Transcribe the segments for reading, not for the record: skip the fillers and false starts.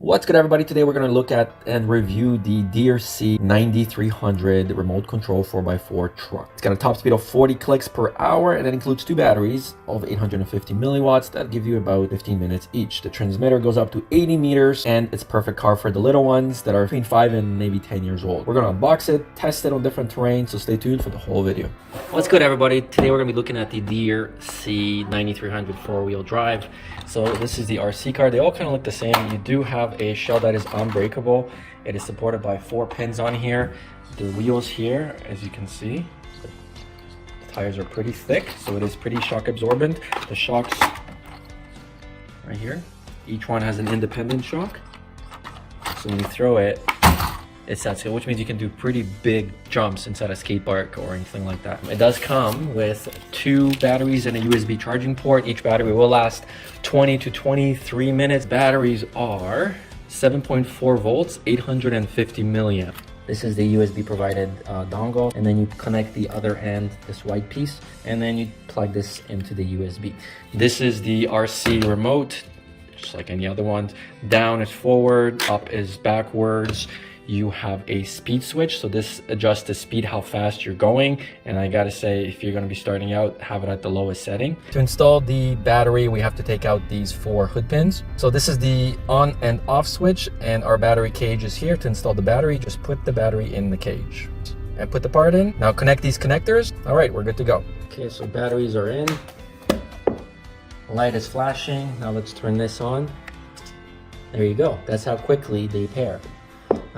What's good, everybody? Today we're going to look at and review the Deerc 9300 remote control 4x4 truck. It's got a top speed of 40 clicks per hour, and it includes two batteries of 850 milliwatts that give you about 15 minutes each. The transmitter goes up to 80 meters, and it's a perfect car for the little ones that are between 5 and maybe 10 years old. We're going to unbox it, test it on different terrains, so stay tuned for the whole video. What's good, everybody? Today we're going to be looking at the Deerc 9300 four-wheel drive. So this is the RC car. They all kind of look the same. You do have a shell that is unbreakable. It is supported by 4 pins on here. The wheels here, as you can see, the tires are pretty thick, so it is pretty shock absorbent. The shocks right here, each one has an independent shock. So when you throw it, it sets it, which means you can do pretty big jumps inside a skate park or anything like that. It does come with 2 batteries and a USB charging port. Each battery will last 20 to 23 minutes. Batteries are 7.4 volts, 850 milliamp. This is the USB provided dongle, and then you connect the other end, this white piece, and then you plug this into the USB. This is the RC remote, just like any other one. Down is forward, up is backwards. You have a speed switch, so this adjusts the speed, how fast you're going. And I gotta say, if you're gonna be starting out, have it at the lowest setting. To install the battery, we have to take out these 4 hood pins. So this is the on and off switch, and our battery cage is here. To install the battery, just put the battery in the cage and put the part in. Now connect these connectors. All right, we're good to go. Okay, so batteries are in. Light is flashing. Now let's turn this on. There you go. That's how quickly they pair.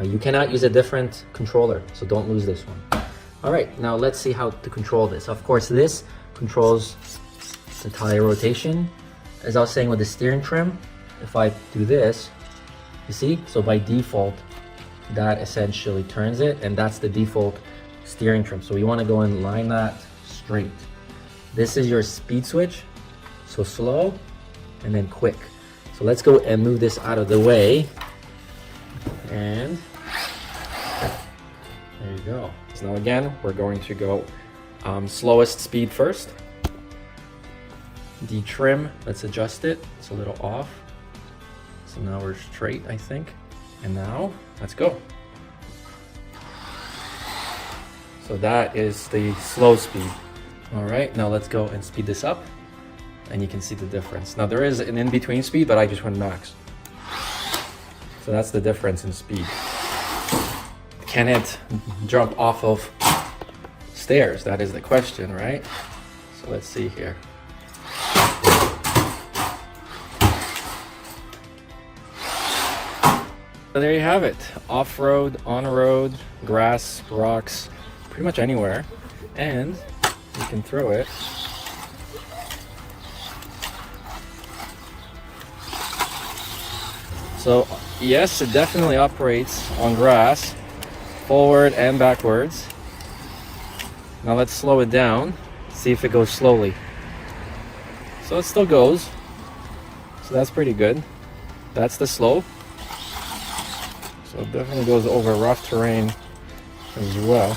You cannot use a different controller, so don't lose this one. All right, now let's see how to control this. Of course, this controls the tire rotation. As I was saying with the steering trim, if I do this, you see? So by default, that essentially turns it, and that's the default steering trim. So you want to go and line that straight. This is your speed switch, so slow and then quick. So let's go and move this out of the way. And there you go. So now again, we're going to go slowest speed first. The trim, let's adjust it. It's a little off. So now we're straight, I think. And now, let's go. So that is the slow speed. All right, now let's go and speed this up. And you can see the difference. Now there is an in-between speed, but I just went max. So that's the difference in speed. Can it jump off of stairs? That is the question, right? So let's see here. So there you have it. Off-road, on-road, grass, rocks, pretty much anywhere. And you can throw it. So yes, it definitely operates on grass, forward and backwards. Now let's slow it down, see if it goes slowly. So it still goes, so that's pretty good. That's the slow. So it definitely goes over rough terrain as well.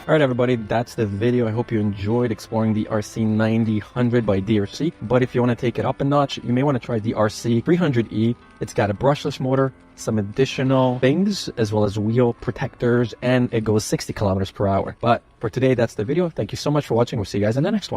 All right, everybody, that's the video. I hope you enjoyed exploring the RC 9000 by Deerc. But if you want to take it up a notch, you may want to try the RC 300E. It's got a brushless motor, some additional things, as well as wheel protectors, and it goes 60 kilometers per hour. But for today, that's the video. Thank you so much for watching. We'll see you guys in the next one.